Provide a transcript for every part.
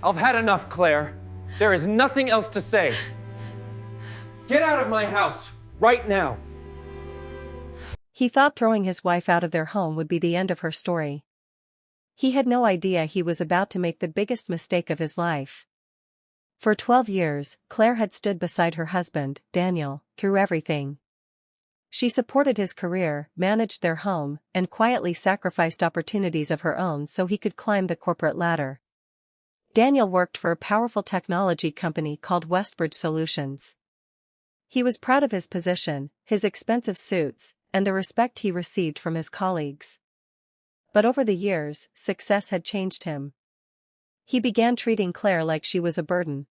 I've had enough, Claire. There is nothing else to say. Get out of my house, right now. He thought throwing his wife out of their home would be the end of her story. He had no idea he was about to make the biggest mistake of his life. For 12 years, Claire had stood beside her husband, Daniel, through everything. She supported his career, managed their home, and quietly sacrificed opportunities of her own so he could climb the corporate ladder. Daniel worked for a powerful technology company called Westbridge Solutions. He was proud of his position, his expensive suits, and the respect he received from his colleagues. But over the years, success had changed him. He began treating Claire like she was a burden.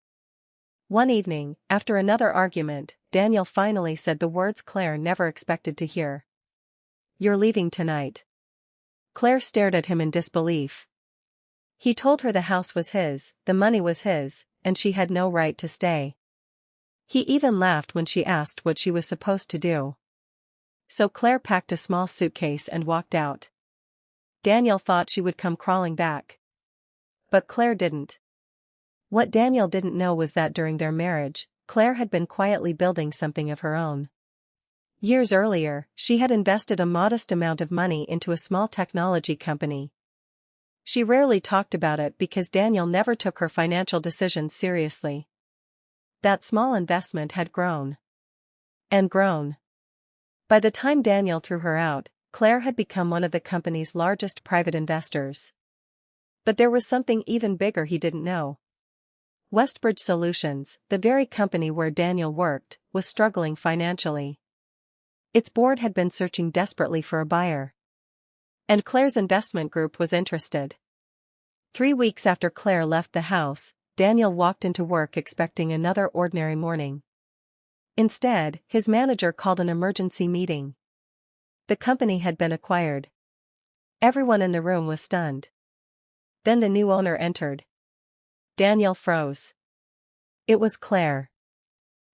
One evening, after another argument, Daniel finally said the words Claire never expected to hear. "You're leaving tonight." Claire stared at him in disbelief. He told her the house was his, the money was his, and she had no right to stay. He even laughed when she asked what she was supposed to do. So Claire packed a small suitcase and walked out. Daniel thought she would come crawling back. But Claire didn't. What Daniel didn't know was that during their marriage, Claire had been quietly building something of her own. Years earlier, she had invested a modest amount of money into a small technology company. She rarely talked about it because Daniel never took her financial decisions seriously. That small investment had grown. And grown. By the time Daniel threw her out, Claire had become one of the company's largest private investors. But there was something even bigger he didn't know. Westbridge Solutions, the very company where Daniel worked, was struggling financially. Its board had been searching desperately for a buyer. And Claire's investment group was interested. 3 weeks after Claire left the house, Daniel walked into work expecting another ordinary morning. Instead, his manager called an emergency meeting. The company had been acquired. Everyone in the room was stunned. Then the new owner entered. Daniel froze. It was Claire.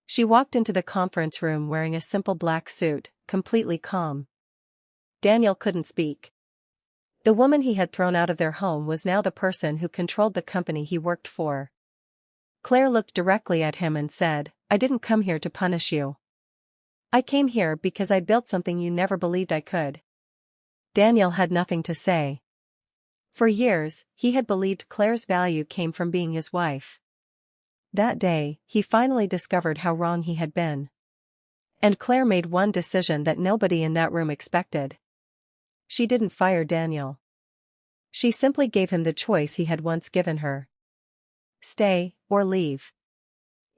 She walked into the conference room wearing a simple black suit, completely calm. Daniel couldn't speak. The woman he had thrown out of their home was now the person who controlled the company he worked for. Claire looked directly at him and said, "I didn't come here to punish you. I came here because I built something you never believed I could." Daniel had nothing to say. For years, he had believed Claire's value came from being his wife. That day, he finally discovered how wrong he had been. And Claire made one decision that nobody in that room expected. She didn't fire Daniel. She simply gave him the choice he had once given her. Stay, or leave.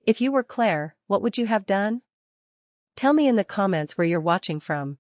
If you were Claire, what would you have done? Tell me in the comments where you're watching from.